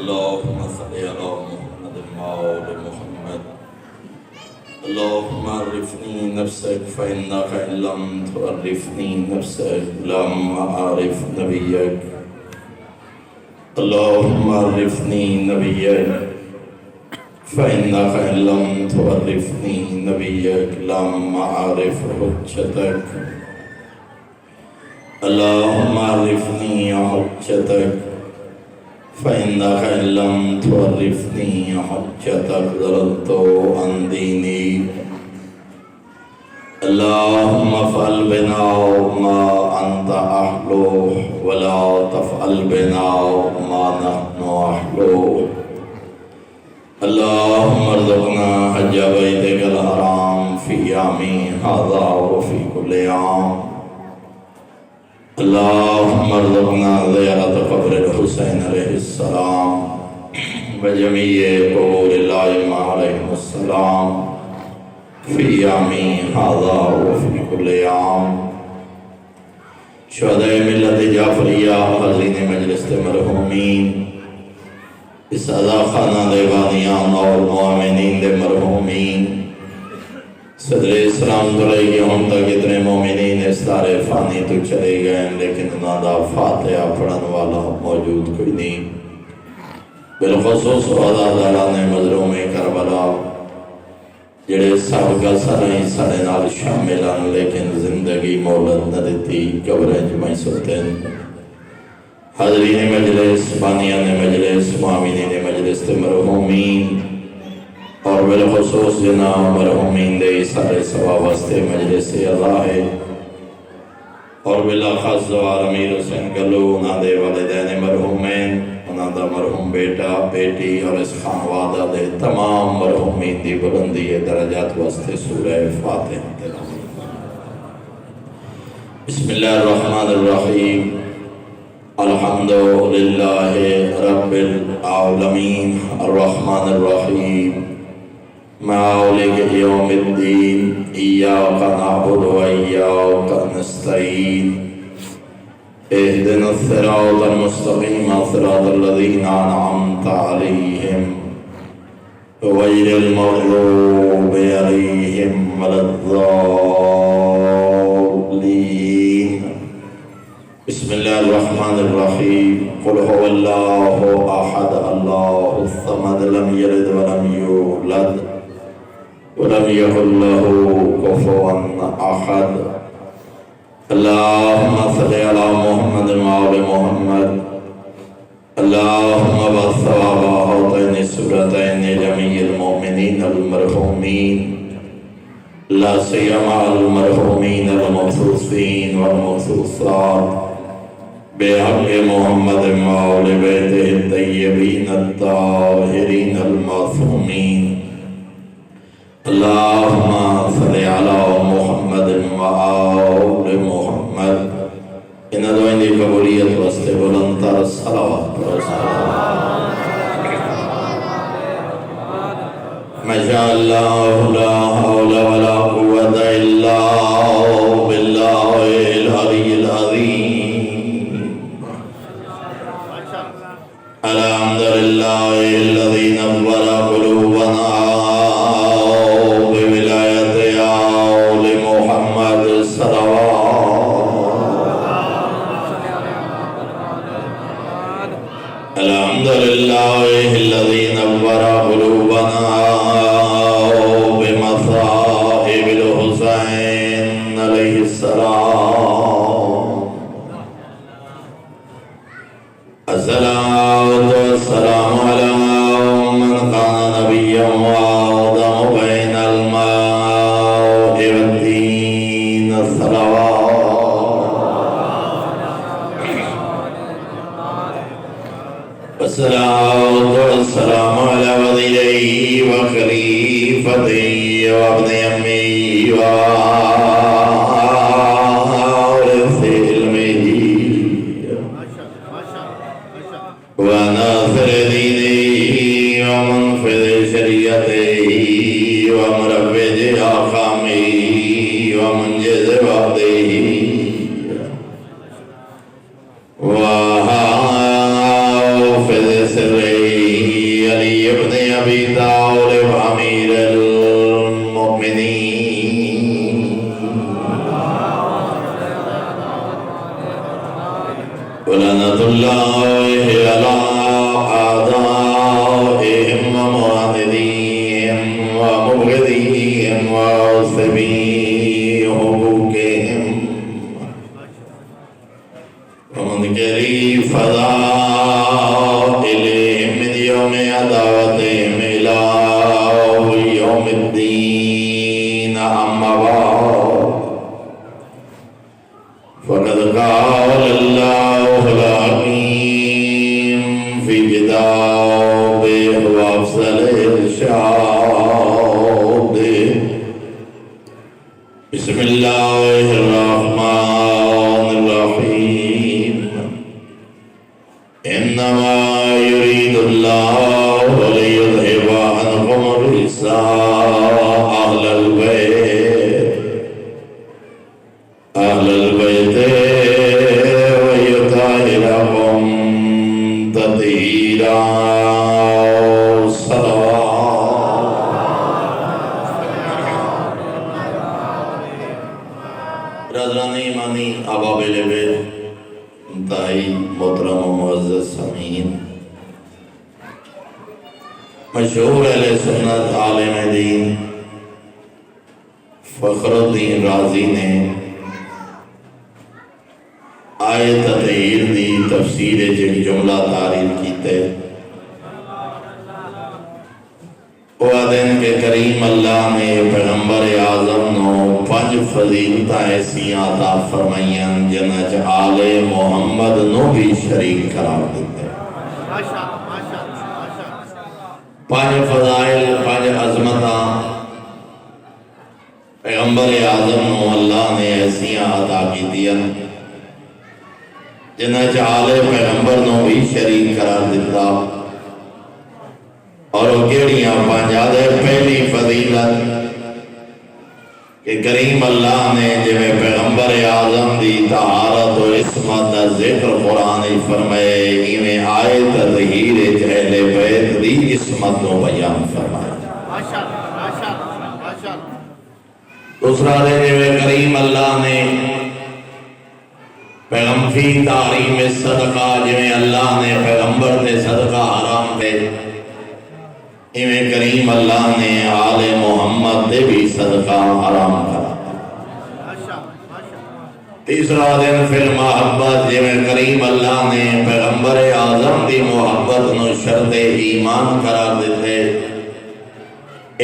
اللهم صل على محمد وآل محمد. اللهم عرفني نفسك فإنك إن لم تعرفني نفسك لم أعرف نبيك. اللهم عرفني نبيك فإنك إن لم تعرفني نبيك لم أعرف حجتك. اللهم عرفني حجتك فإنك إن لم تعرفني حجتك ضللت عن ديني. اللهم افعل بنا ما أنت أهله ولا تفعل بنا ما نحن أهله. اللهم ارزقنا حج بيتك الحرام في عامي هذا وفي كل عام. اللهم ارزقنا زيارة قبر الحسين عليه السلام وجميع قبور الأئمة عليهم السلام في عامي هذا وفي كل عام. شہدائے ملت جعفریہ حاضرین مجلس مرحومین، اس عزا خانہ دیوانیان اور مومنین دے مرحومین، صدر اسلام دلائی کے ہم تک اتنے مومنین اس تارے فانی تو چلے گئے لیکن انہاں دا فاتحہ پڑھن والا موجود کوئی نہیں. بالخصوص عزاداران مظلوم کربلا جڑے سب کا سرائیں سڑے نال شاملان لیکن زندگی مولد نہ دیتی قبریں جمعی سلطین. حاضرین مجلس، بانیان مجلس، معاملین مجلس تے مرحومین اور بالخصوص جناب مرحومین دے سارے ثواب واسطے مجلس اللہ ہے اور بالاخص زوار امیر حسین گلو انہاں دے والدین مرحومین، انہاں دا مرحوم بیٹا بیٹی اور اس خانوادہ دے تمام مرحومین دی بلندی درجات واسطے سورہ فاتحہ تلاوت. بسم اللہ الرحمن الرحیم. الحمد للہ رب العالمین الرحمن الرحیم مالک یوم الدین ایاک نعبد و ایاک نستعین اہدنا الصراط المستقیم صراط الذین انعمت علیہم غیر المغضوب علیہم ولا الضالین. بسم اللہ الرحمن الرحیم. قل هو اللہ احد اللہ الصمد لم یلد ولم یولد ولم يكن له كفوا أحد. اللهم صل على محمد وآل محمد. اللهم بث هاتين السورتين لجميع المؤمنين المرحومين لا سيما المرحومين المخصوصين والمخصوصات بحق محمد وآل بيته الطيبين الطاهرين المعصومين. اللهم صل على محمد وآل محمد. ان دعائیں دی قبولیت واسطے بلند تر صلوات و سلام. ما شاء الله لا حول ولا قوة إلا بالله العلي العظيم. الحمد لله الذي نور قلوبنا الحمد لله الذي نور قلوبنا بمصائب الحسين عليه السلام. الصلاة والسلام على من كان نبيا وآدم بين الماء والدين. الصلوات والصلاة والسلام على وزيره وخليفته وابن أمه ووارث علمه وناصر دينه ومنفذ شريعته ومروج أحكامه ومنجز وعده وهادي سر علی ابن ابی طالب امیر المؤمنین ولعنۃ اللہ علی اعدائہم ومعاندین ومبغضین وعاصبی حقوقہم ومنکری فضائلہم من یوم عداوتہم الی یوم الدین اما بعد فقد قال اللہ الحکیم فی کتابہ وافضل ارشاد بسم اللہ الرحمن الرحیم انما یرید اللہ لیذہب عنکم الرجس اہل البیت ویطہرکم تطہیرا رضران ایمانی احباب بیت انتہائی محترم و معزز سامعین، مشہور اہل سنت عالم دین فخر الدین رازی نے آیت تطہیر دی تفسیر جڑی جملہ تعریف کیتے وہ دن کے کریم اللہ نے پیغمبر اعظم نو 5 فضیلتاں ایسیاں عطا فرمائیاں جنہاں چ آل محمد نو بھی شریک قرار دیتے 5 فضائل 5 عظمتاں پیغمبر اعظم نو اللہ نے ایسیاں عطا کی دیا جنہاں چ آل پیغمبر نو بھی شریک قرار دیتا اور وہ کیڑیاں 5 دے پہلی فضیلت کہ کریم اللہ نے جویں پیغمبر اعظم دی طہارت و عصمت دا ذکر قرآن فرمائے ایویں آیت تطہیر اہل بیت دی عصمت کو بیان فرمائے دوسرا دے جویں کریم اللہ نے پیغمبر فی تحریم صدقہ جویں اللہ نے پیغمبر تے صدقہ حرام دے ایویں کریم اللہ نے آل محمد دے بھی صدقہ حرام کرا تیسرا دن فی المحبت جویں کریم اللہ نے پیغمبر اعظم دی محبت نو شرط ایمان قرار دیتے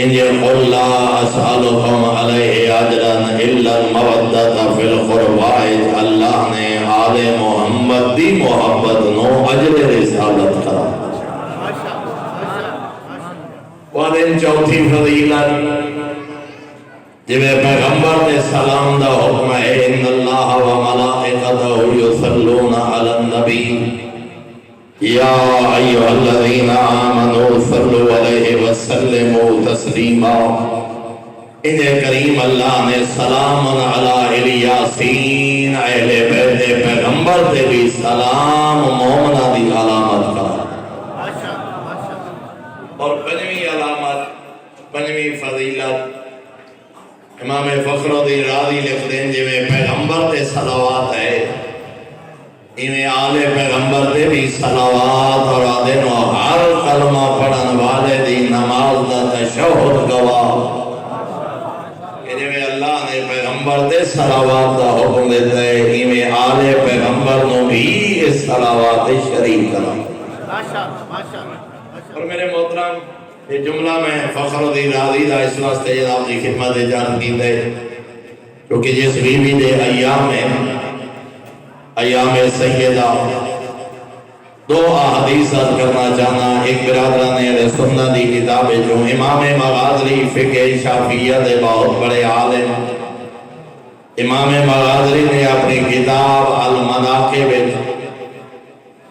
انجے قل لا اسألکم علیہ اجرا الا المودۃ فی القربى اللہ نے آل محمد دی محبت نو اجر رسالت قرار وادن چوتھی فضیلت جویں پیغمبر دے سلام دا حکم ہے ان اللہ و ملائکتہ یصلون علی النبی یا ایھا الذین آمنوا صلوا علیہ وسلموا تسلیما ان کریم اللہ نے سلام علی الیاسین اہل بیت پیغمبر دے بھی سلام مومنہ دی علامت کا اور 5ویں علامت 5ویں فضیلت امام فخر الدین رازی لکھ دیں جویں پیغمبر دے صلوات ہے ایویں آل پیغمبر دے بھی صلوات اور آدن و ہر کلمہ پڑھن والے دی نماز دا تشہد گواہ کہ جویں اللہ نے پیغمبر دے صلوات دا حکم دیتا ہے ایویں آل پیغمبر نو بھی اس صلوات شریک کرنا اور میرے محترم یہ جملہ میں فخر الدین رازی دا اس واسطے جناب دی خدمت جان کی دے کیونکہ جس بیوی دے ایام سیدہ 2 احادیث کرنا چاہنا ایک برادران سنت دی کتاب جو امام مغازری فقہ شافعیہ دے بہت بڑے عالم امام مغازری نے اپنی کتاب المناقب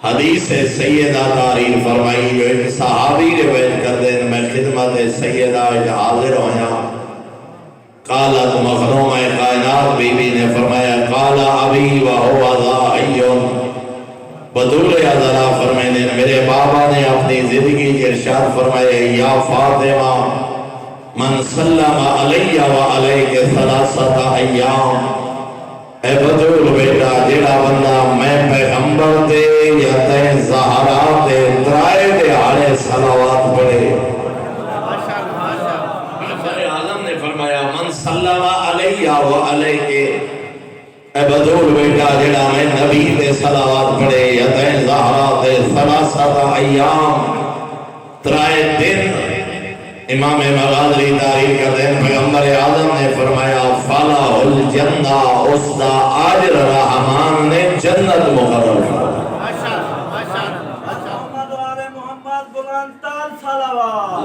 حدیث سیدہ تعریف فرمائی جو ایک صحابی روایت کر دیں میں خدمت سیدہ حاضر ہویا قالت مخدوم کائنات بی بی نے فرمایا قال ابی وہو ضاحی بطول ازرا فرمائے میرے بابا نے اپنی زندگی کے ارشاد فرمائے یا فاطمہ من سلم علی و علیک ثلاثۃ ایام، اے بطول بیٹا جیڑا بندہ میں پیغمبر دے یا تے زہرا دے ترائے دہاڑے صلوات پڑھے۔ پیغمبر اعظم نے فرمایا من سلم علی و علیک، اے بطول بیٹا جڑا میں نبی دے صلوات پڑھے یا تے زہرا دے ثلاثۃ ایام، ترائے دن۔ امام مغازی تعریف کرتے ہیں پیغمبر اعظم نے فرمایا فلاح الجنہ، اس دا اجر رحمان نے جنت مقرر فرمایا۔ محمد بلند تر صلوات۔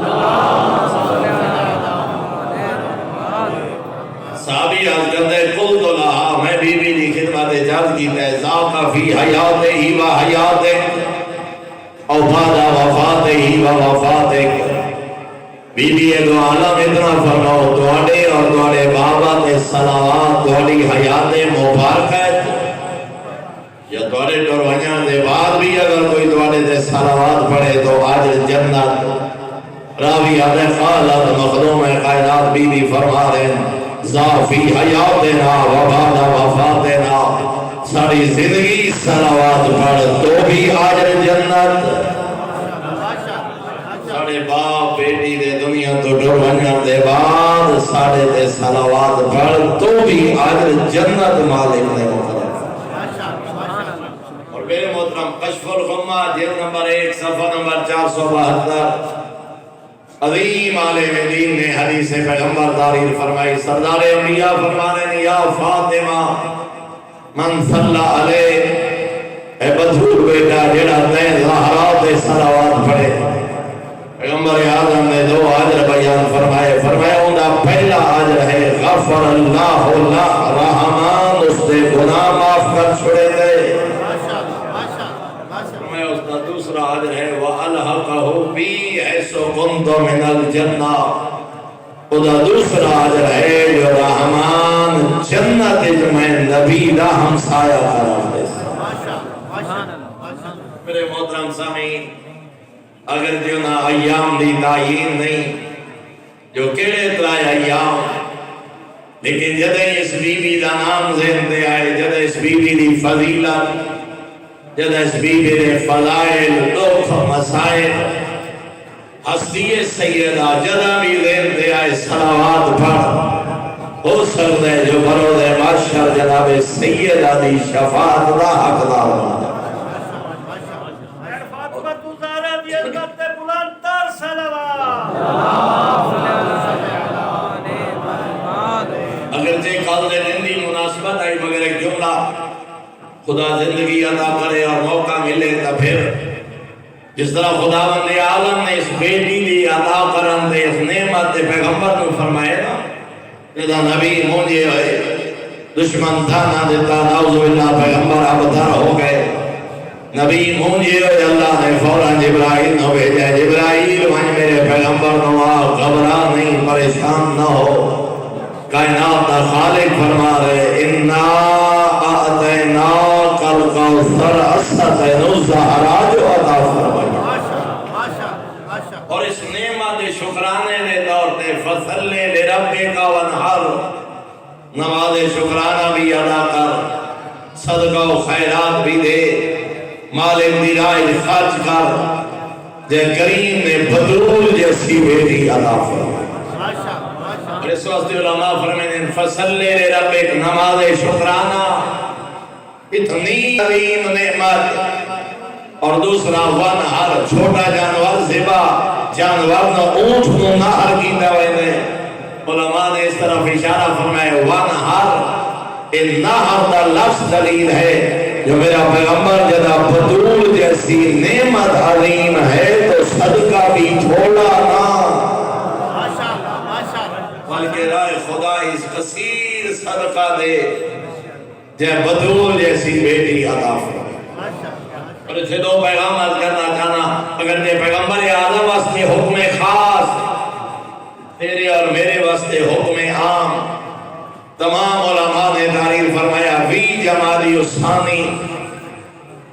صحابی عرض کرتے ہیں قلت لہا، میں بی بی دی خدمت عرض کی ہے ذاق فی حیاتہ و حیاتک او بعد وفاتہ و وفاتک، بی بی دو عالم اتنا فرماؤ دوڑے اور دوڑے بابا تے صلوات دوڑی حیات مبارکت یا دوڑے ٹروائیاں دے بعد بھی اگر کوئی دوڑے تے صلوات پڑھے تو آج جنت۔ راوی آدھے خالت مخدوم قائدات بی بی فرما رہے ہیں ذافی حیاتنا و بعد وفاتنا، ساری زندگی صلوات پڑھ تو بھی آج جنت۔ ساڑھے باپ بیٹی دے دنیا تو ڈرونیاں دے بعد ساڑھے تے صلوات پڑھ تو بھی آج جنت مالک نے مقرر۔ اور میرے محترم کشف الغمہ جلد نمبر 1 صفحہ نمبر 472، عظیم عالم دین نے حدیث پیغمبر تعریف فرمائی، سردار انبیاء فرمانے نے یا فاطمہ من صلی علیہ، اے بطول بیٹا جڑا تے زہرا تے صلوات پڑھے۔ پیغمبر اعظم نے دو اجر بیان فرمائے، فرمایا ان کا پہلا اجر ہے غفر اللہ لہ، رحمان اس دے گناہ معاف کر چھوڑے دے۔ فرمایا اس کا دوسرا اجر ہے وَأَلْحَقَهُ بِي حَيْثُ كُنْتُ مِنَ الْجَنَّةِ، اس کا دوسرا اجر ہے جو رحمان جنت میں نبی دا ہمسایہ قرار دے۔ میرے محترم سامعین، اگر جو نہ ایام دی تعین نہیں جو کیڑے ترائے ایام، لیکن جدے اس بی بی دا نام ذہن دے آئے، جدے اس بی بی دی فضیلت، جدے اس بی بی دے فضائل دکھ مسائل ہستی سیدہ جدہ بھی ذہن دے آئے صلوات پڑھ، ہو سکتا ہے جو برود معاشر جناب سیدہ دی شفاعت دا حقدار ہونا۔ اگرچہ کل دے دن دی مناسبت آئی مگر ایک جملہ، خدا زندگی عطا کرے اور موقع ملے تا پھر جس طرح خداوند عالم نے اس بیٹی دی عطا کرن دے اس نعمت دے پیغمبر کو فرمائے نا، جدا نبی مونجے ہوئے دشمن دھانا دیتا نعوذ باللہ پیغمبر ابتر ہو گئے، نبی مونجے ہوئے اللہ نے فوراں جبرائیل نو بھیجا، جبرائیل وہاں میرے پیغمبر نو آ گھبرا نہیں پریشان نہ ہو، کائنات دا خالق فرما رہے اِنَّا أَعْطَيْنَاكَ الْكَوْثَرَ أَسَّتَيْنُ الزَّهْرَا جو عطا فرمائی۔ اور اس نعمت شکرانے دے دور تے فَصَلِّ لِرَبِّكَ وَانْحَرْ، نماز شکرانہ بھی ادا کر، صدقہ و خیرات بھی دے، مالک دی راہ خرچ کر، جے کریم نے بطول جیسی بیٹی عطا فرمائی۔ اور اس واسطے علماء فرمائیں فصلی لربک، نماز شکرانہ اتنی عظیم نعمت، اور دوسرا ونہر چھوٹا جانور ذبح، جانور نہ اونٹ نو نہر کی دوائنے، علماء نے اس طرف اشارہ فرمائے ونہر، ان نہر دا لفظ دلیل ہے جو میرا پیغمبر جدا بطول جیسی نعمت عظیم ہے تو صدقہ بھی چھوڑا نہ، بلکہ رائے خدا اس کثیر صدقہ دے جے بطول جیسی بیٹی عطا فرمائے۔ اور اسے دو پیغام عرض کرنا چاہنا، اگر یہ پیغمبر اعظم واسطے حکم خاص، تیرے اور میرے واسطے حکم عام، تمام علماء نے تعریف فرمایا فی جمادی الثانی،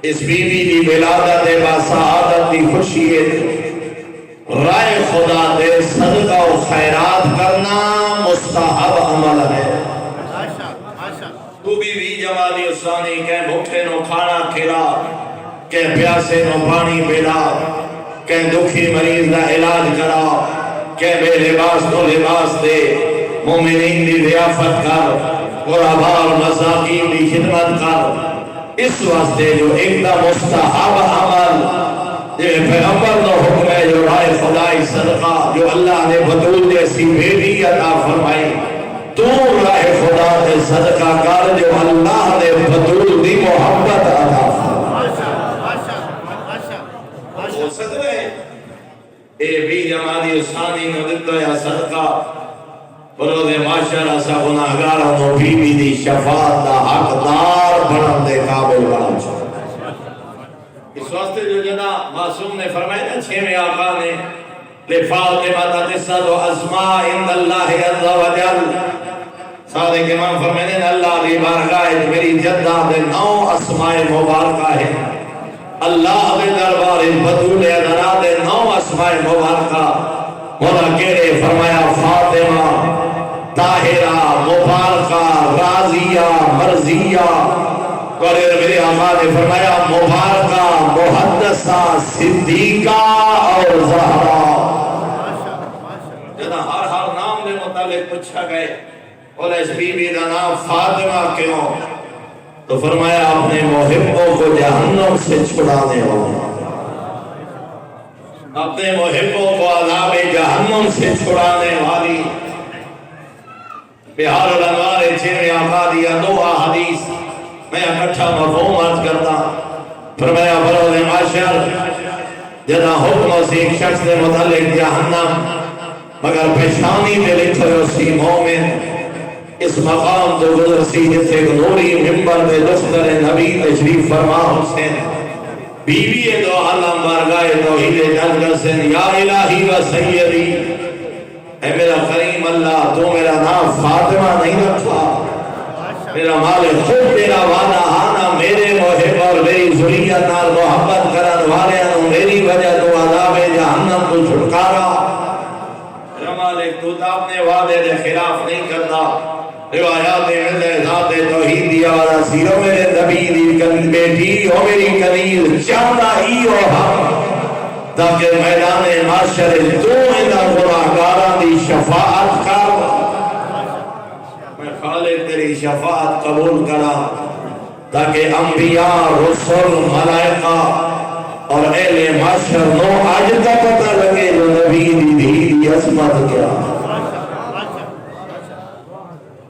اس بیوی دی ولادت با سعادت دی خوشی ہے رائے خدا دے صدقہ و خیرات کرنا مستحب عمل ہے۔ تو بیوی جمالی اسانی کہ بھوکے نو کھانا کھلا، کہ پیاسے نو پانی پلا، کہ دکھی مریض دا علاج کرا، کہ بے لباس تو لباس دے، مومنین دی ضیافت کر، غرباء اور مساکین دی خدمت کر۔ اس واسطے جو ایک دا مستحب عمل یہ پیغمبر کا حکم ہے، جو رائے خدای صدقہ جو اللہ نے بطول جیسی بیٹی عطا فرمائی، تو رائے خدا دے صدقہ کر جو اللہ نے بطول دی محبت عطا فرمائی۔ وہ صدقے اے بھی جمالی اسانی نے دیتا یا صدقہ بروز معاشرہ سا گناہگارہ نو بی بی دی شفاعت دا حقدار بڑھن دے قابل بڑھن چھو۔ اس واسطے جو جنا معصوم نے فرمایا نا چھویں آقا نے لفاطمہ تسد و اسماء عند اللہ عز و جل، صادق امام فرمایا نا اللہ دی بارگاہ میری جدہ دے 9 اسماء مبارکہ ہے، اللہ دے دربار بطول ادنا دے 9 اسماء مبارکہ مولا کہے فرمایا فاطمہ، طاہرہ، مبارکہ، راضیہ، مرضیہ، اور میرے آقا نے فرمایا مبارکہ، محدثہ، صدیقہ اور زہرا۔ جنا ہر نام دے متعلق پوچھا گئے اور اس بی بی دا نام فاطمہ کیوں؟ تو فرمایا اپنے محبوں کو جہنم سے چھڑانے والی، اپنے محبوں کو عذاب جہنم سے چھڑانے والی۔ بہار الانوار چھویں آقا دیا 2 احادیث میں اکٹھا مفہوم عرض کرتا۔ فرمایا بروز معاشر جدا حکم اسی ایک شخص نے متعلق جہنم، مگر پیشانی میں لکھے اسی مومن اس مقام تو گزر سی جسے نوری ممبر میں دفتر نبی تشریف فرما حسین بیوی دو عالم بارگاہ توحید جنگ سن یا الہی و سیدی، اے میرا کریم اللہ تو میرا نام فاطمہ نہیں رکھا، میرا مالک خود تیرا وعدہ آنا میرے محب اور میری ذریت نال محبت کرن والے انہوں میری وجہ تو عذاب جہنم کو چھٹکارا۔ میرا مالک تو اپنے وعدے دے خلاف نہیں کرتا، روایات ملے ذات توحید دیا والا سیرو میرے نبی دی کنی بیٹی ہو میری کنیز چاہتا ہی ہو ہم، تاکہ میدان معاشر تو انہا گناہگاران دی شفاعت کر، میں خالق تیری شفاعت قبول کرا، تاکہ انبیاء، رسول، ملائکہ اور اہل معاشر نو آج تک پتہ لگے جو نبی دی عظمت کیا۔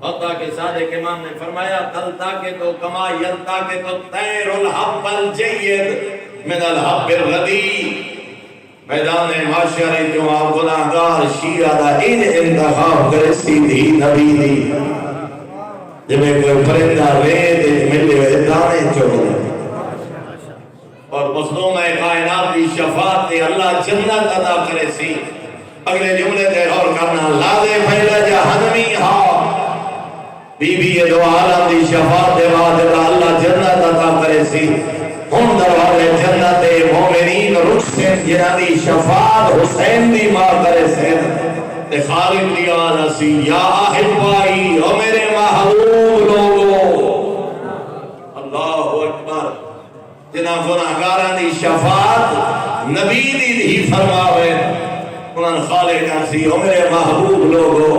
حتیٰ کہ صادق امام نے فرمایا تلتا کے تو کما یلتا کے تو تیر الحب الجید من الحب الردی، میدان معاشر جو آپ گناہگار شیعہ دا ان انتخاب کرے سیدھی نبی دی، جب کوئی پرندہ ریت ملے ہوئے دانے چوڑے اور مظلوم کائنات کی شفاعت دے اللہ جنت عطا کرے سی۔ اگلے جملے تے غور کرنا لا دے پہلا جہنمی ہاں بی بی دو عالم دی شفاعت دے بعد اللہ جنت عطا کرے سی۔ ہم دروازے جنت مومنین رخصت جنہ دی شفاعت حسین دی ماں کرے سے خالق دی آنا سی یا احبائی او میرے محبوب لوگو، اللہ اکبر، جنہ گناہگاران دی شفاعت نبی دی فرماوے انہاں خالق آسی او میرے محبوب لوگو،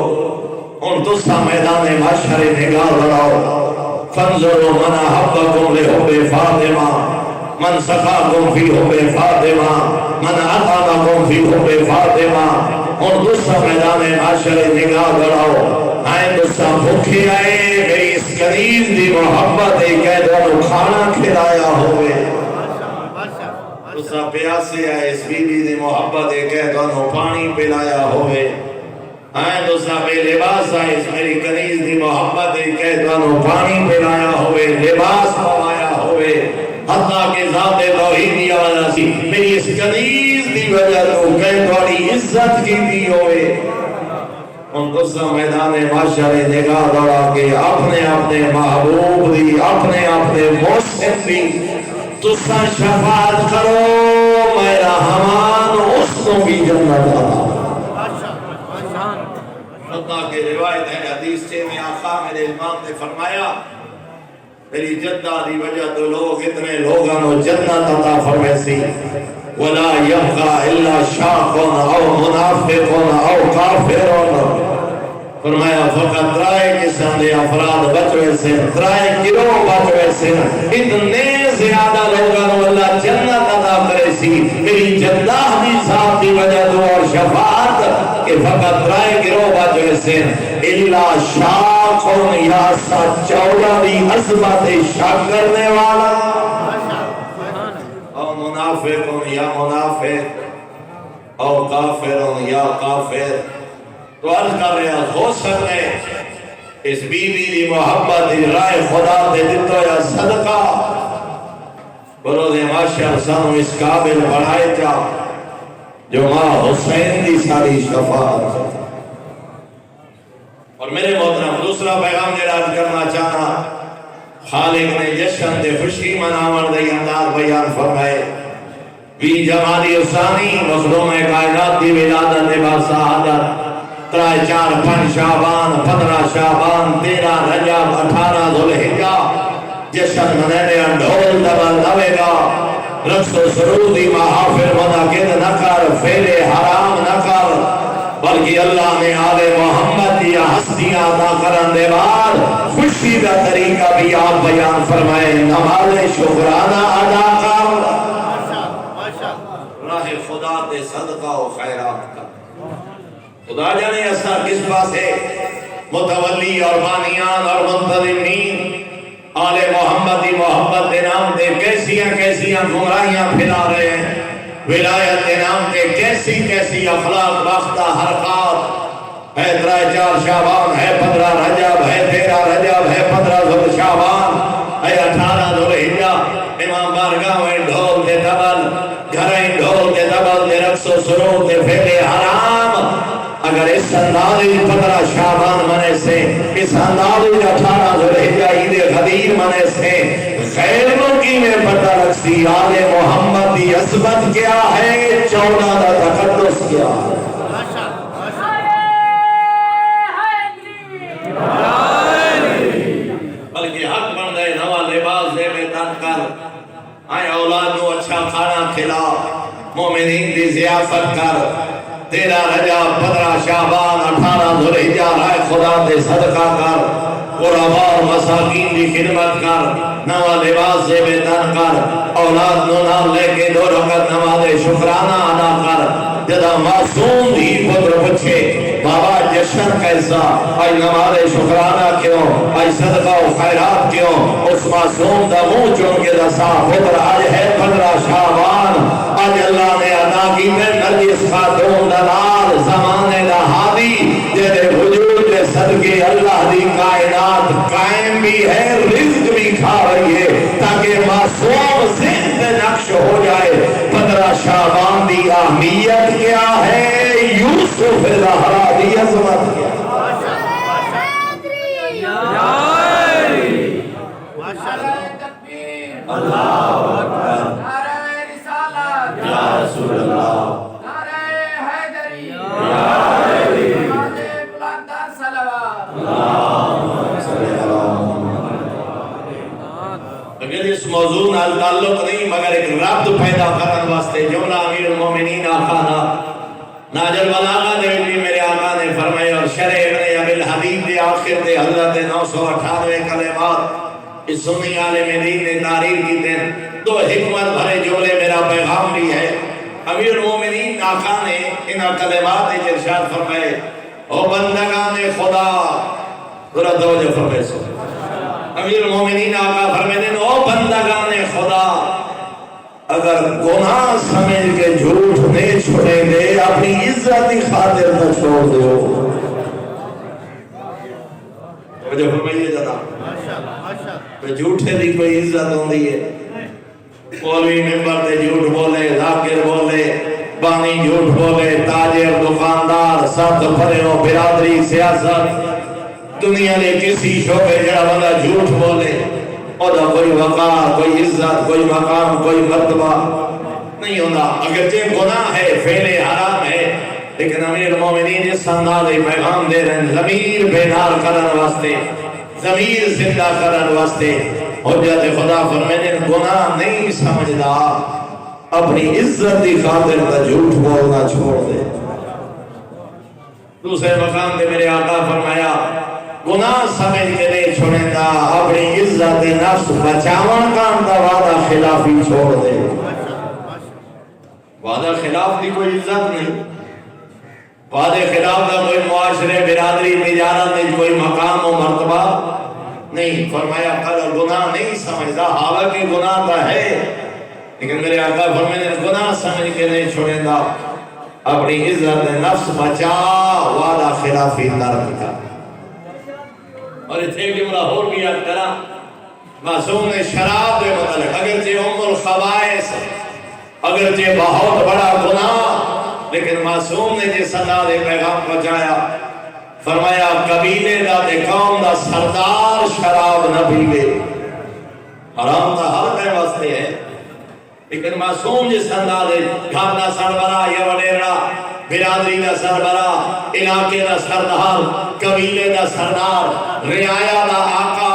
ان تسا میدان معاشر نگاہ لڑاؤ، فانظروا من احبکم لحب فاطمہ، من سقاکم فی حب فاطمہ، من اطعمکم فی حب فاطمہ، ان تسا میدان معاشر نگاہ لڑاؤ، آئیں تسا بھوکے آئے میری اس کنیز دی محبت ایک دونوں کھانا کھلایا ہوئے، تسا پیاسے آئے اس بیوی دی محبت ایک دونوں پانی پلایا ہوئے، آئیں تو صاحب لباس آئے اس میری کنیز دی محبت ایک دونوں پانی پلایا ہوئے، لباس پوایا ہوئے، حتیٰ کہ ذات توحیدی آنا سی میری اس کنیز دی وجہ تو کہیں دوڑی عزت کی دی ہوئے۔ ان قصہ میدان معاشر نگاہ دوڑا کے اپنے اپنے محبوب دی، اپنے اپنے محسن دی تساں شفاعت کرو میرا ہمان اس کو بھی جنت عطا۔ اللہ کے روایت ہے حدیث سے میں آقا میرے امام نے فرمایا میری جدہ دی وجہ تو لوگ اتنے لوگاں نو جنت عطا فرمائے سی ولا يبقى الا شاق او منافق او کافر۔ فرمایا فقط ترائے قسم دے افراد بچوے سے، ترائے گروہ بچوے سے، اتنے زیادہ لوگاں نو اللہ جنت عطا کرے سی میری جدہ دی صاحب دی وجہ تو اور شفاعت کہ فقط ترائے گروہ بچوے سے الا شاق یا چودہ دی عظمت شک کرنے والا او منافق یا منافق او کافر یا کافر۔ تو عرض کر رہا ہو سکتے اس بیوی دی محبت دی رائے خدا دے دیتو یا صدقہ بلو دے ماشاء سانو اس قابل بڑھائے جا جو ماں حسین دی ساری شفاعت۔ اور میرے محترم دوسرا پیغام نے رات کرنا چاہنا خالق نے جشن دے خوشی مناور دے انداز بیان فرمائے بی جمالی ثانی مظلوم کائنات دی ولادت با سعادت ترائے 4 5 شعبان 15 شعبان 13 رجب 18 ذوالحجہ جشن منانے ڈھول دبل دبے گا رقص و سرودی محافل منعقد نہ کر فعل حرام نہ کر بلکہ اللہ نے آل محمد یا ہستیاں عطا کرن دے بعد خوشی کا طریقہ بھی آپ بیان فرمائے نماز شکرانہ ادا کر راہ خدا دے صدقہ و خیرات کا۔ خدا جانے ایسا کس پاس ہے متولی اور بانیان اور منتظمین آل محمد دی محبت دے نام دے کیسیاں گمراہیاں پھیلا رہے ہیں ولایت کے نام کے کیسی اخلاق باختہ حرکات ہے 4 شعبان ہے 15 رجب ہے 13 رجب ہے 15 شعبان ہے 18 ذوالحجہ امام بارگاہ میں ڈھول کے دبل گھریں ڈھول کے دبل دے رقص و سرود دے پھیلے حرام اگر اس اندازی 15 شعبان منے سے اس اندازی 18 ذوالحجہ عید غدیر منے سے غیر ملکی میں پتہ رکھتی آل محمد دی عظمت کیا ہے 14 دا تقدس کیا ہے۔ بلکہ حق بن گئے نوا لباس دے میں تن کر آئے اولاد کو اچھا کھانا کھلا مومنین دی ضیافت کر 13 رجب 15 شعبان 18 ذوالحجہ رائے خدا دے صدقہ کر غربا اور مساکین دی خدمت کر نوا لباس سے بے تن کر اولاد نو نام لے کے 2 رکعت نماز شکرانہ ادا کر جدا معصوم دی پتر پچھے بابا جشن کیسا آئی نماز شکرانہ کیوں آئی صدقہ و خیرات کیوں اس معصوم دا منہ چون کے دسا پتر آج ہے 15 شعبان آج اللہ نے ادا کی میں نرجس خاتون دلال زمانے دا ہادی جیدے وجود کے صدقے اللہ دی کائنات قائم بھی ہے رزق بھی کھا رہی ہے تاکہ معصوم زند نقش ہو جائے 15 شعبان دی اہمیت کیا ہے یوسف زہرا دی عظمت کیا اللہ اکبر نعرہ رسالت یا رسول اللہ نعرہ حیدری یا حیدری بلند صلوات اللہم صلی اگر اس موضوع نال تعلق نہیں مگر ایک ربط پیدا کرنے واسطے جملہ امیر المومنین آقا ناجل بلاغہ دے بھی میرے آقا نے فرمائے اور شرح ابن ابی الحدید دے آخر دے حضرت 998 کلمات اس سنی عالم دین نے تعریف کی دن 2 حکمت بھرے جملے میرا پیغام بھی ہے۔ امیر المومنین آقا نے ان کلمات ارشاد فرمائے او بندگان خدا ذرا توجہ فرمائے سو امیر المومنین آقا فرمائے او بندگان خدا اگر گناہ سمجھ کے جھوٹ نہیں چھوڑیں گے اپنی عزتی خاطر نہ چھوڑ دو توجہ فرمائیے جناب جھوٹے دی کوئی عزت ہوندی ہے مولوی ممبر تے جھوٹ بولے ذاکر بولے بانی جھوٹ بولے تاجر دکاندار سب پرے ہو برادری سیاست دنیا نے کسی شعبے جڑا بندہ جھوٹ بولے اور کوئی وقار، کوئی عزت، کوئی مقام، کوئی مرتبہ نہیں ہوتا۔ اگرچہ گناہ ہے، فعل حرام ہے، لیکن امیر المومنین جس انداز پیغام دے رہے ہیں ضمیر بیدار کرن واسطے، ضمیر زندہ کرن واسطے، حجت خدا فرمائے گناہ نہیں سمجھدا، اپنی عزت کی خاطر کا جھوٹ بولنا چھوڑ دے۔ دوسرے مقام پہ میرے آقا فرمایا گناہ سمجھ کے نہیں چھوڑیں گا، اپنی عزت نفس بچاون کا وعدہ خلافی چھوڑ دے۔ وعدہ خلاف کی کوئی عزت نہیں، وعدے خلاف کا کوئی معاشرے برادری تجارت میں کوئی مقام و مرتبہ نہیں۔ فرمایا قدر گناہ نہیں سمجھتا، حالانکہ گناہ کا ہے، لیکن میرے آقا فرمایا گناہ سمجھ کے نہیں چھوڑیں گا، اپنی عزت نفس بچا، وعدہ خلافی ترک کا۔ اور اتنے کی ملاحور بھی یاد کرا معصوم نے شراب دے مطلق اگرچہ ام الخبائث، اگرچہ بہت بڑا گناہ، لیکن معصوم نے جس انداز پیغام پہنچایا فرمایا قبیلے دا تے قوم دا سردار شراب نہ پیوے، حرام دا ہر میں واسطے ہے، لیکن معصوم جس انداز گھر دا سربراہ یا وڈیرا، برادری دا سربراہ، علاقے دا سردار، قبیلے دا سردار، رعایا دا آقا،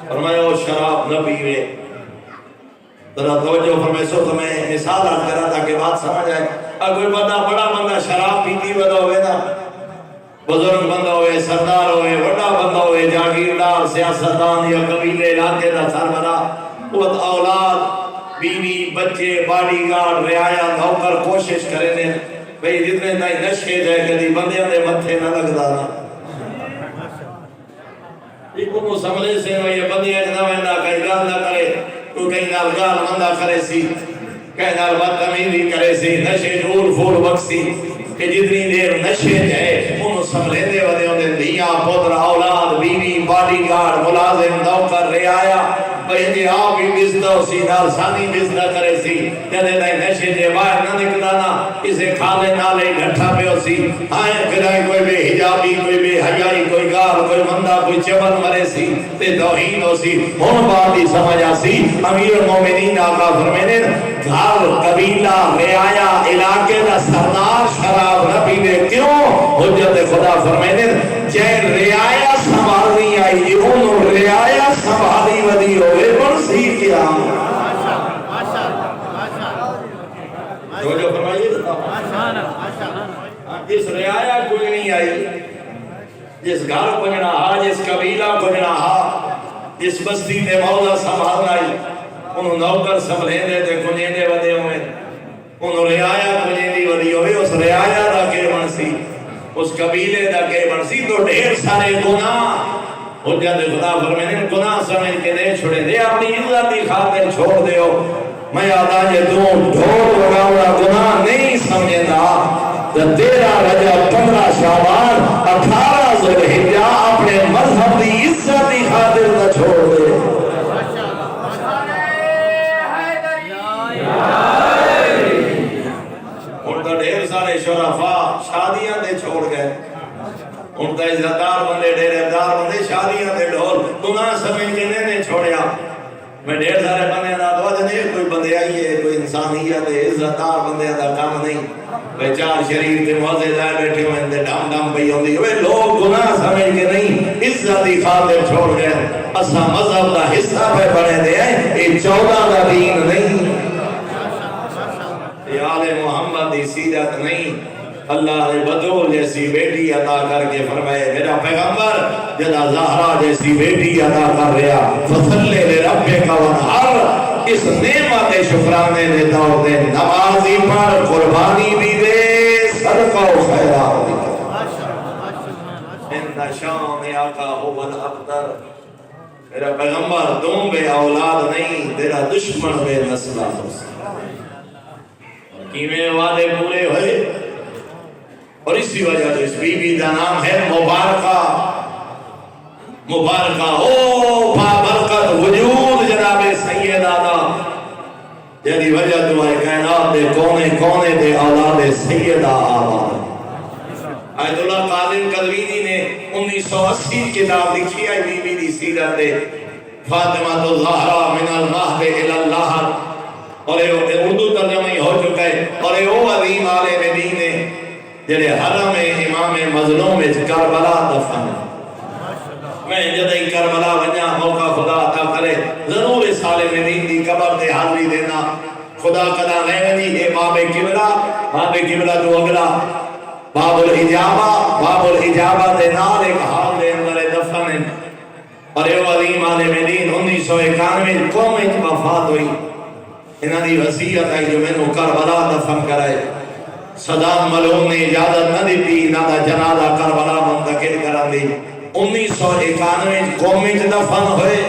فرمایا وہ شراب نہ پیوے۔ ذرا توجہ فرمائے سو تمہیں مثال آج کرا تاکہ بات سمجھ آئے۔ اگر کوئی بڑا بندہ شراب پیتی بدا ہوئے نا، بزرگ بندہ ہوئے، سردار ہوئے، بڑا بندہ ہوئے، جاگیردار، سیاستدان یا قبیلے علاقے دا سربراہ، وہ اولاد، بیوی، بچے، باڈی گارڈ، رعایا، نوکر کوشش کریں نے بھئی جتنے تائیں نشے جائے کدی بندیاں دے متھے نہ لگ دانا۔ ایک کو سمجھے سے نو یہ بندیاں جنہ ویندہ کئی گال نہ کرے، تو کئی نال گال مندہ کرے سی، کئی نال بدتمیزی کرے سی، نشے جھول پھول بکسی، کہ جتنی دیر نشے جائے انہوں سمجھے دے ودے ہوندے دیا، پتر، اولاد، بیوی، باڈی گارڈ، ملازم، نوکر، رعایا، بھئی آپ بھی بزدہ سی، نال ثانی بزدہ کرے سی، جدے دائیں نشے جے باہر نہ نکلانا، اسے کھالے نالے گھٹا پہ ہو سی، آئیں کدائیں کوئی بے حجابی، کوئی بے حیائی، کوئی گار، کوئی مندہ، کوئی چبل مرے سی، تے توہین ہو سی، ہون بات ہی سمجھا سی، امیر المومنین آقا فرمینے گھر، قبیلہ، رعایا، علاقے دا سردار شراب نہ پینے، کیوں؟ حجت خدا فرمینے جائے رعایا سنبھالنی آئی، انہوں رعایا سنبھالی ودی ہوئے برسی کیا۔ جو فرمائیے جس رعایا کوئی نہیں آئی، جس گھر کو جناہا، جس قبیلہ کو جناہا، جس بستی دے موضع سنبھالنا آئی، انہوں نوکر سنبھلیں دے تے کنیندے ودے ہوئے، انہوں رعایا کنیندی ودی ہوئے، اس رعایا دا کے منسی، اس قبیلے دا کے منسی، تو ڈھیر سارے گناہ حجت خدا فرمائے گناہ سمجھ کے دے چھوڑے دے، اپنی عزت کی خاطر چھوڑ دے ہو۔ میں آدھا یہ تو ڈھول وگاوڑا گناہ نہیں سمجھتا، تیرا رجب 15 شعبان 18 ذوالحجہ اپنے مذہب دی عزت کی خاطر نہ چھوڑ دے۔ ان تو ڈھیر سارے شرفاء شادیاں دے چھوڑ گئے، ان کا عزتدار بندے، ڈیرےدار بندے شادیاں دے ڈھول گناہ سمجھ کے نہیں چھوڑیا۔ میں ڈھیر سارے بندے دا دعا دے کوئی بندے آئیے، کوئی انسانیت عزتدار بندے دا کام نہیں، بھئی چار شریف کے موزے لائے بیٹھے ہوئے اندے ڈام ڈام پئی ہوندی ہوئے، لوگ گناہ سمجھ کے نہیں عزت دی خاطر چھوڑ گئے۔ اسا مذہب دا حصہ پہ بنے دے ہیں، یہ 14 دا دین نہیں، یہ آل محمد دی سیرت نہیں۔ اللہ نے بدول جیسی بیٹی عطا کر کے فرمائے میرا پیغمبر جدا زہرا جیسی بیٹی عطا کر رہا، فصلے لے ربک وانحر، اس نعمت شکرانے دے دور دے، نمازی پر قربانی بھی دے، صدقہ و خیرات بھی دے۔ ان شان آقا هو الابتر، میرا پیغمبر تم بے اولاد نہیں، تیرا دشمن بے نسلہ ہو سکتا۔ کیویں وعدے پورے ہوئے، اور اسی وجہ سے اس بی بی کا نام ہے مبارکہ۔ مبارکہ او بابرکت وجود جناب سید آدھا، جدی وجہ تو ہے کائنات دے کونے کونے دے اولاد سیدہ آباد۔ آیت اللہ قادم قدوینی نے 1980 کتاب لکھی ہے بی بی دی سیرت دے، فاطمہ تو زہرا من المہد الی اللحد، اور یہ اردو ترجمہ ہی ہو چکا ہے۔ اور یہ وہ عظیم عالم دین ہے جنہیں حرم امام مظلوم کربلا دفن۔ میں جدہی کربلا ونجا موقع خدا عطا کرے ضرور اس عالم دین دی قبر تے حاضری دینا۔ خدا کدا نہیں ونی اے باب قبلہ تو اگلا باب الاجابہ دے نال ایک حال دے اندر دفن ہے۔ اور یہ عظیم عالم دین 1991 قوم وفات ہوئی۔ انہاں دی وصیت ہے جو میں نو کربلا دفن کرائے۔ صدام ملعون نے اجازت نہ دیتی نہ دا جنازہ کربلا منتقل کران دی۔ 1991 قوم دفن ہوئے۔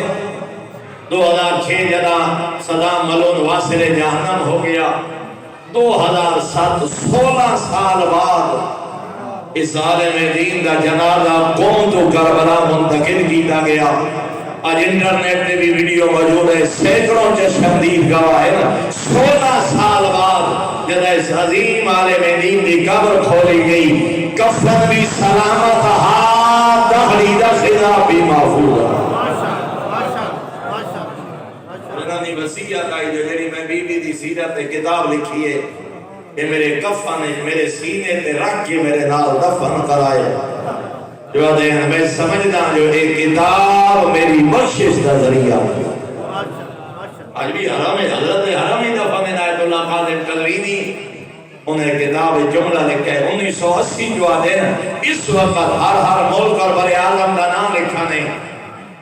2006 جدا صدام ملعون واصل جہنم ہو گیا۔ 2007 16 سال بعد اس عالم دین دا جنازہ قوم تو کربلا منتقل کیتا گیا۔ آج انٹرنیٹ پہ بھی ویڈیو موجود ہے، سینکڑوں چشمدید گواہ ہے نا۔ 16 سال بعد جب اس عظیم عالم دین کی قبر کھولی گئی، کفن بھی سلامت، ہاتھ دہڑی دا خضاب بھی محفوظ ہے۔ انہوں نے وصیت آئی جو جڑی میں بی بی دی سیرت کتاب لکھی ہے کہ میرے کفن میرے سینے تے رکھ کے میرے نال دفن کرائے۔ جو دین میں سمجھنا جو ایک کتاب میری بخشش کا ذریعہ ہے۔ آج بھی حرم حضرت حرمی دفن عنایت اللہ قادم قزوینی انہیں کتاب جملہ لکھا ہے 1980 جو دن اس وقت ہر ملک اور بر اعظم کا نام لکھا نہیں۔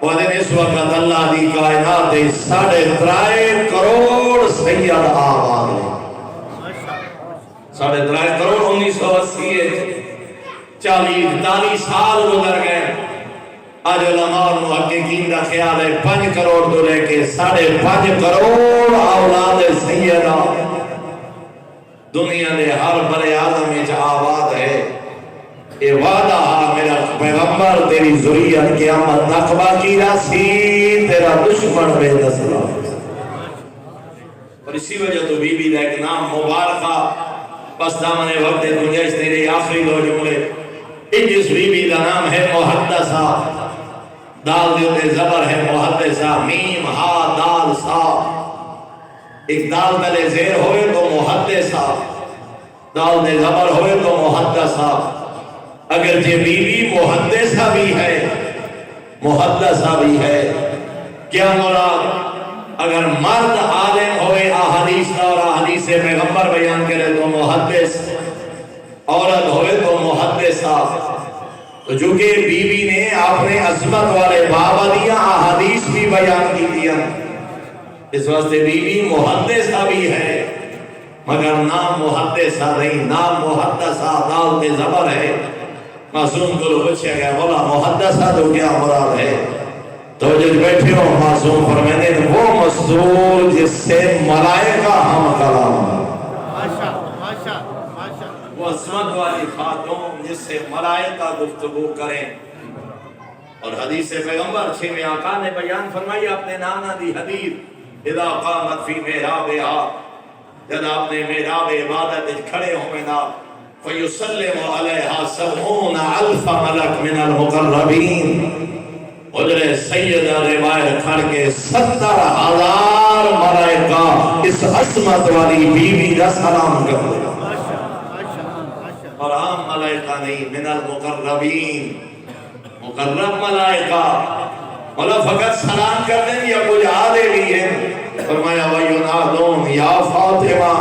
وہ دن اس وقت اللہ دی کائنات 3.5 کروڑ سید آباد ہے۔ 3.5 کروڑ 1980 ہے۔ 40 سال گزر گئے۔ آج علماء اور محققین کا خیال ہے 5 کروڑ تو لے کے 5.5 کروڑ اولاد سیدہ دنیا دے ہر بر اعظم وچ آباد ہے۔ اے وعدہ میرا پیغمبر تیری ذریت قیامت تک باقی رہی، تیرا دشمن بے دسلا۔ اور اسی وجہ تو بی بی کا ایک نام مبارکہ بس دامن وقت گنجائش تیرے آخری 2 جملے۔ جس بی بی کا نام ہے محدثہ، دال دیتے زبر ہے محدثہ، میم ہا دال سا، ایک دال تلے زیر ہوئے تو محدثہ، دال دے زبر ہوئے تو محدثہ۔ اگرچہ بی بی محدثہ بھی ہے محدثہ بھی ہے، کیا مراد؟ اگر مرد عالم ہوئے احادیث اور احادیث پیغمبر بیان کرے تو محدث، عورت ہوئے تو محدثہ۔ تو جو کہ بی بی نے اپنے عظمت والے بابدیاں احادیث بھی بیان کی دیا، اس واسطے بی بی محدثہ بھی ہے، مگر نام محدثہ نہیں، نام محدثہ دال تے زبر ہے۔ معصوم کو پوچھا گیا بولا محدثہ تو کیا مراد ہے؟ تو جب بیٹھے ہو معصوم فرمانے وہ مستور جس سے ملائکہ ہم کلام ہے، وہ عظمت والی خاتون جس سے ملائکہ گفتگو کریں۔ اور حدیث پیغمبر 6 آقا نے بیان فرمائی اپنے نانا دی حدیث اذا قامت فی محرابہا، جب آپ نے محراب عبادت کھڑے ہوئے نا فیسلم علیہا 70,000 ملک من المقربین، حضر سیدہ روایت کھڑ کے 70,000 ملائکہ اس عظمت والی بیوی کا سلام کرتے ہیں۔ اور عام ملائکہ نہیں، من المقربین، مقرب ملائکہ، مولا فقط سلام کر دیں یا کچھ آدھے بھی ہیں۔ فرمایا وَيُنَادُونَ يَا فاطمہ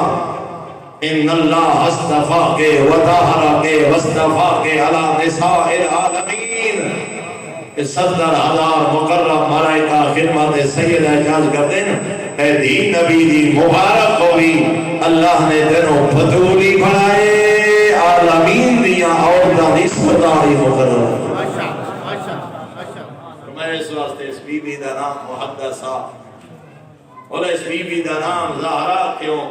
ان اللہ اصطفاک وطہرک واصطفاک علی نساء العالمین۔ 70,000 مقرب ملائکہ خدمت سیدہ اعجاز کرتے ہیں، اے دی نبی دی مبارک ہوئی، اللہ نے تینوں بطولی بنائے، عالمین دیا عورتاں دی سرداری مقرر۔ میں اس واسطے اس بی بی دا نام محدثہ اور اس بی بی دا نام زہرا کیوں؟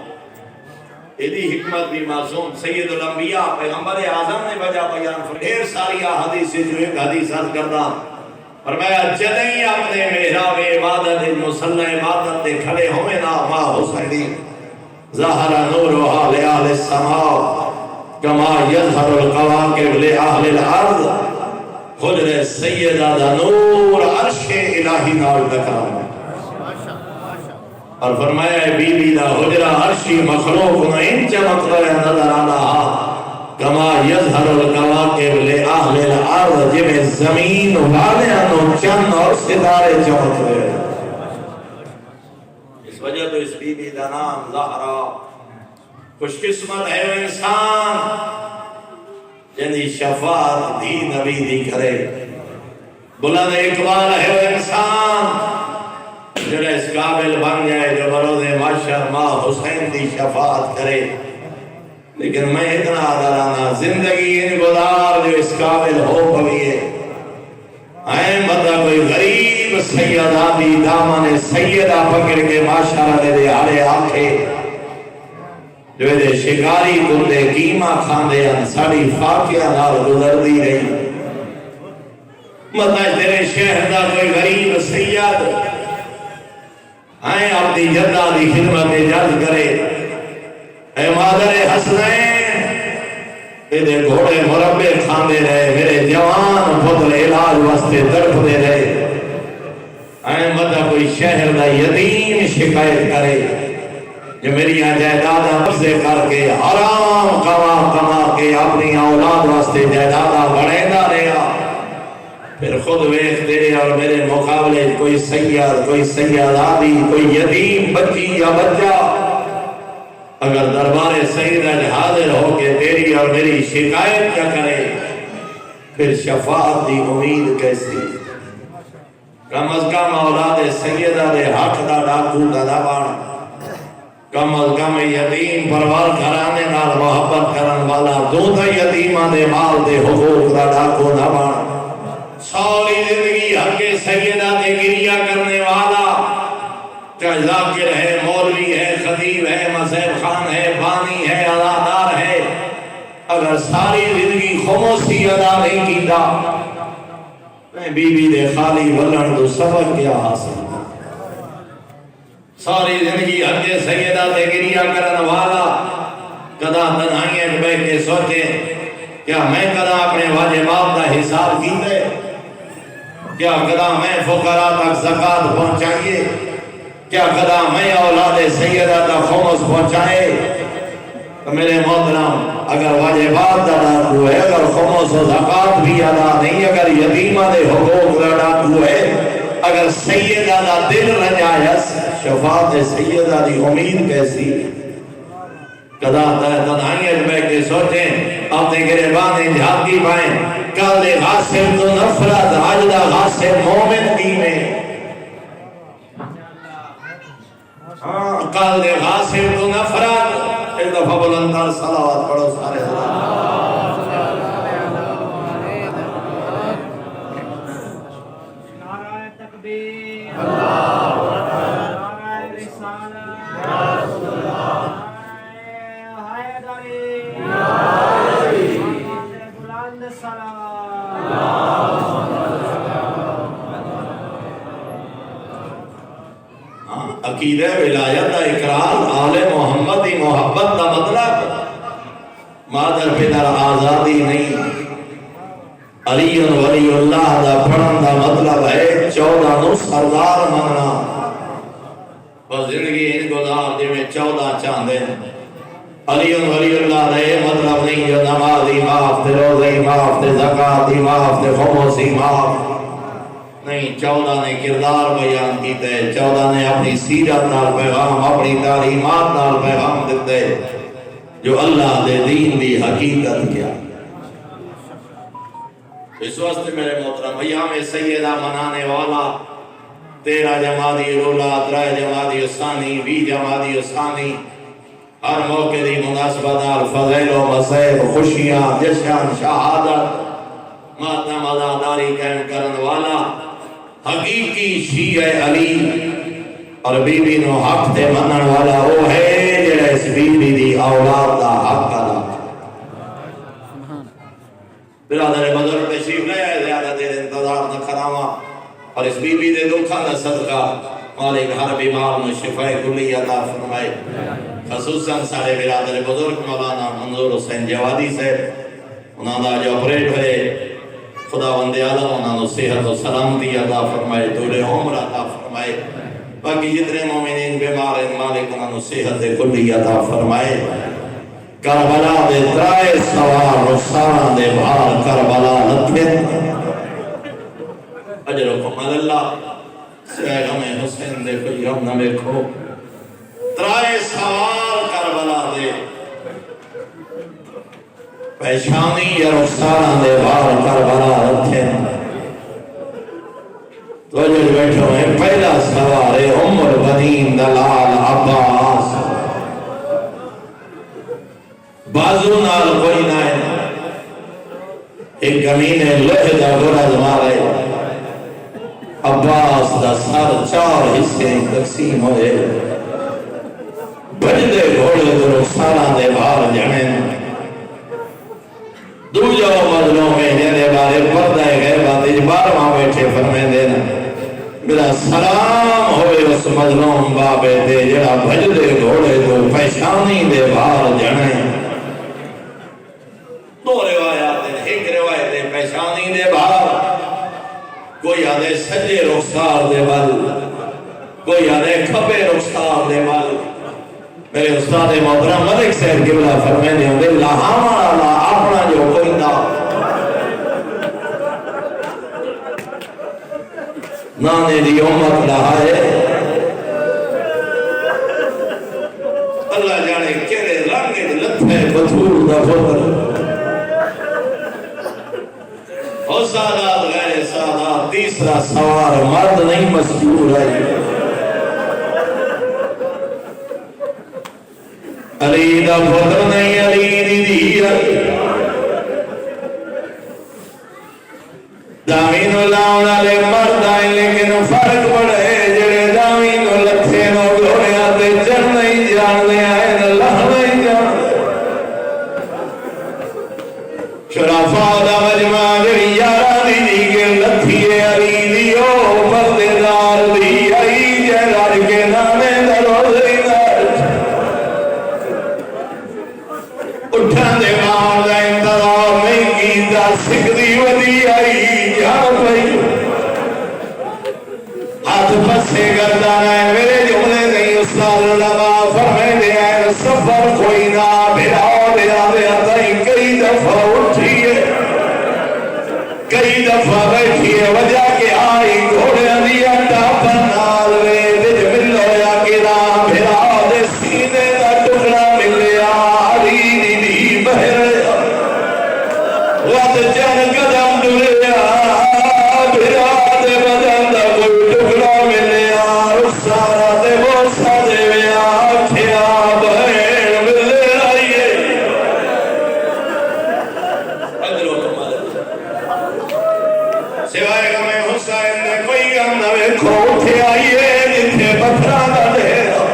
ایدی حکمت بھی معصوم سید الانبیاء پیغمبر اعظم نے بجا بیان ڈھیر ساری حدیث جو ایک حدیث عرض کرتا فرمایا جدیں اپنے محراب عبادت مصلی عبادت دے کھڑے ہوئے نا ماں حسینی ظہر نورها لأہل السماء کما یظہر القواکب لأہل الارض۔ حجر سیدہ دا نور عرش الہی نال ٹکرانا اور فرمایا ہے بی بی دا حجرہ عرشی مخلوق نہ ان چمک رہا نظر آنا کما یظہر الکواکب لأہل الارض جب زمین والیاں چند اور ستارے چمک رہے ہیں. اس وجہ تو اس بی بی دا نام زہرا. خوش قسمت ہے وہ انسان جنہی شفاعت دی نبی دی کرے. بلند اقبال ہے وہ انسان جنہا اس قابل بن جائے جو بروز محشر ماں حسین دی شفاعت کرے. لیکن میں اتنا آدھرانا زندگی ان گزار جو اس قابل ہو پویے مطلب کوئی غریب سیدہ دی دامن سیدہ پکڑ کے ماشاءاللہ دے آلے آنکھے جو دے شکاری کندے قیمہ کھاندے ان ساڑی فاقیہ نال گزر دی رہی. مطلب تیرے شہر دا کوئی غریب سید اپنی جدہ دی خدمت جد کرے. اے مادر حسنین تیرے گھوڑے مربع کھاندے رہے میرے جوان پتر علاج واسطے تڑپ دے رہے. مطلب کوئی شہر دا یتیم شکایت کرے جو میری جائیدادہ قبضے کر کے حرام کما کے اپنی اولاد واسطے جائیدادہ بڑھیندہ رہا. پھر خود ویکھ تیرے اور میرے مقابلے کوئی سید کوئی سیدادی کوئی یتیم بچی یا بچہ اگر دربار سیدہ حاضر ہو کے تیری اور میری شکایت کیا کرے پھر شفاعت دی امید کیسی. کم از کم اولاد سیدہ دے حق دا ڈاکو دا دبان کم از کم یتیم پرور گھرانے نال محبت کرن والا دونوں یتیماں دے مال دے حقوق دا ڈاکو دبان ساری زندگی حق سیدہ دے گریہ کرنے والا چاہے ذاکر ہے مولوی ہے خطیب ہے مذہب خان ہے بانی ہے ادادار ہے اگر ساری زندگی خموسی ادا نہیں کیتا میں بی بی دے خالی ولن تو سبق کیا حاصل. ساری زندگی حق سیدہ دے گریہ کرنے والا کدا تنہائیں بے کے سوچے کیا میں کدا اپنے واجبات دا حساب کیتے کیا کدا میں فقراء تک زکاة پہنچائیے کیا کدا میں اولاد سیدہ تک خمس پہنچائے. تو میرے محترم اگر واجبات دا ڈاکو ہے اگر خمس و زکاة بھی ادا نہیں اگر یتیمہ دے حقوق دا ڈاکو ہے اگر سیدہ دا دل رجایس شفاعت سیدہ دی امید کیسی. کدا تنہائیت میں کے سوچیں اپنے گریبان جھاکی پائیں کل غاسب تو نفرت عجدہ غاسب مومن کی میں کل غاسب تو نفرت ایک دفعہ بلندر صلوات پڑھو سارے نعرہ تکبیر نعرہ رسالت بلند عقیدہ ولایت اقرار آل محمد دی محبت دا مطلب مادر پدر آزادی نہیں. علی ولی اللہ دا پڑھن دا مطلب ہے 14 نو سردار مننا. بس زندگی ان گزار جی میں 14 چاندے علی ولی اللہ دا یہ مطلب نہیں جو نمازی معاف تے روزی معاف تے زکاة معاف تے خموسی معاف نہیں. 14 نے کردار بیان کیتے 14 نے اپنی سیرت نال پیغام اپنی تعلیمات نال پیغام دیتے جو اللہ دے دین دی حقیقت کیا. اس واسطے میرے محترم ایام سیدہ منانے والا 13 جمادی الاولیٰ 13 جمادی الثانی 20 جمادی الثانی ہر موقع دی مناسبت نال فضائل و مسائب خوشیاں جشن شہادت ماتم عزاداری قائم کرن والا حقیقی شیعہ علی اور بی بی نو حق تے منن والا وہ ہے جڑا اس بی بی دی اولاد دا حق ادا. برادر بزرگ تشریف لے آئے زیادہ دیر انتظار نہ کراواں اور اس بی بی دے دکھاں دا صدقہ مالک ہر بیمار میں شفاء کلی عطا فرمائے. خصوصاً سارے برادر بزرگ مولانا منظور حسین جوادی سے انہوں نے جو آپریٹ ہوئے خداوند عالم انہاں نو صحت و سلامتی عطا فرمائے، طول عمر عطا فرمائے۔ باقی جتنے مومنین بیمار ہیں مالک انہاں نو صحت کلی عطا فرمائے۔ کربلا دے ترائے سوار رخساراں دے بھار کربلا لتھن اجرکم اللہ سوائے غم حسین دے کوئی غم نہ دیکھو۔ ترائے سوار کربلا دے پیشانی یا رخساراں دے بھار کربلا لتھن تو جو بیٹھو ہیں پہلا سوار عمر بدین دلال عباس بازو نال کوئی نہ ہے، ایک گمین لوہے دا گرز مارے، عباس دا سر چار حصے تقسیم ہوئے، بجدے گھوڑے دو رخساراں دے بھار جنین دو جو مظلوم میں جنے بارے پردہ غیبہ تجبار ماں بیٹھے فرمے دینا میرا سلام ہوئے اس مظلوم بابے دے جڑا بجدے گھوڑے دو پیشانی دے بھار جنین۔ دو روایات ہیں، ایک روایت ہے پیشانی دے بھار، کوئی آدھے سجے رخسار دے بل، کوئی آدھے کھپے رخسار دے بل۔ میرے استاد محترم ملک صاحب قبلہ فرمانے ہوں گے لہاما اپنا جو کوئی نہ نانے دی امت لہائے، اللہ جانے کہنے رنگے لتھے بطور دا فضل اور سادات غیر سادات تیسرا سوار مرد نہیں مذکور ہے۔ علی دا فضل نہیں علی دی دیا دامین لاؤنا لے مرد آئے لیکن فرق پڑے جڑے دامین لکھے نو گھوڑے آتے چڑھ نہیں جانے آئے نہ لہ نہیں جانے شرافہ دا مجمع جڑی یارہ دی دی کے لتھیے علی دیو پردیدار دی آئی جہرار کے نامے دروزی دار اٹھان دے مار دا انتظار نہیں کیتا سکھ دی ودی آئی جان بھائی ہاتھ پسے گردانا ہے میرے جملے نہیں استاد علماء فرمے دے ہیں سفر کوئی نہ بھراؤ دے آدھے آتائی کئی دفعہ اٹھیے کئی دفعہ بیٹھیے وجہ کے آئی گھوڑے دیا ٹاپا نال وے دج ملو یا گرا بھراؤ دے سینے دا ٹکڑا ملیا علی دی دی بہر وقت جن قدم ڈلیا بھرا دے بدن دا کوئی ٹکڑا ملیا رخسارا دے بوسا دے ویا کھیا بہن ملے آئیے اجرو کمال سوائے غم حسین دے کوئی غم نہ ویکھو اٹھے آئیے جتھے پتھراں دا ڈھیرا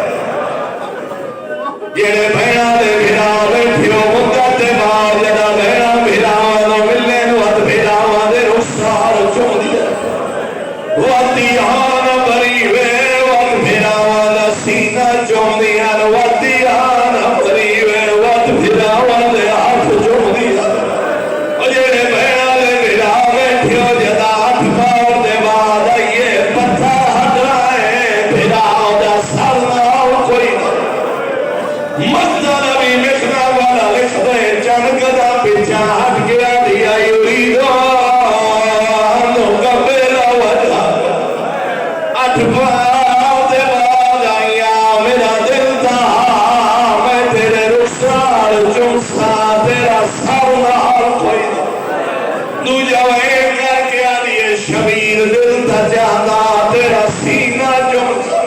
جڑے بہنا دے بھرا بیٹھیو مدت دے بعد جڑا بہنا بھرا نو ملنے نو ہتھ بھراواں دے رخسار چوم دیا واتی آن بری وے وقت بھراواں دا سینہ چوم دیا واتی آن بری وے وقت بھراواں دے ہاتھ چوم دیا اور جڑے بہنا دے بھرا بیٹھیو جدا ہاتھ پاؤ دے بعد آئیے پتھر ہٹ رہے بھراؤ دا سر نہ کوئی نہ مزدہ نبی مکھنا والا لکھ دے چند قدم پیچھا ہٹ گیا دیا یوریدو نو قبیلہ وجہ اٹھ پاؤ دے بعد آئیا میرا دل تھا میں تیرے رخسار چمسا تیرا سر نہ کوئی نہ دو جوائے کر کے آدھیے شبیر دل تھا جانا تیرا سینہ چمسا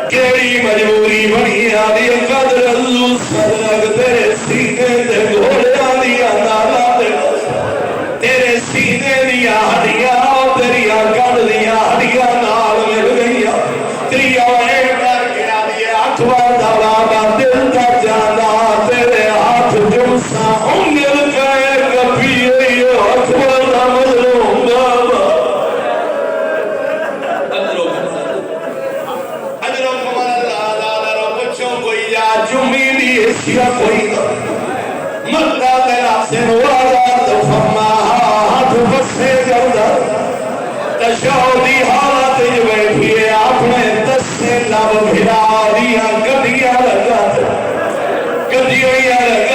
کیڑی مجبوری بنی آدھی قدر اللہ صدق تیرے سینے دے گھوڑے آدھی نالا دے تیرے سینے دیا ہڈیاں تیری کڑ دیا ہڈیاں نال مل گئیا تیری آئے کر کے آدھی اٹھوار دا بابا دل تا جانا تیرے ہاتھ جمسا انگل کہے کبھی اٹھوار دا مظلوم بابا جمی دی اسیا کوئی نہ مردہ تیرا سے نوازا تو فرما ہاتھ بسے کردا تشہودی حالت وچ بیٹھیے اپنے دسے لب بھرا دیاں گڈیاں لگا گڈیاں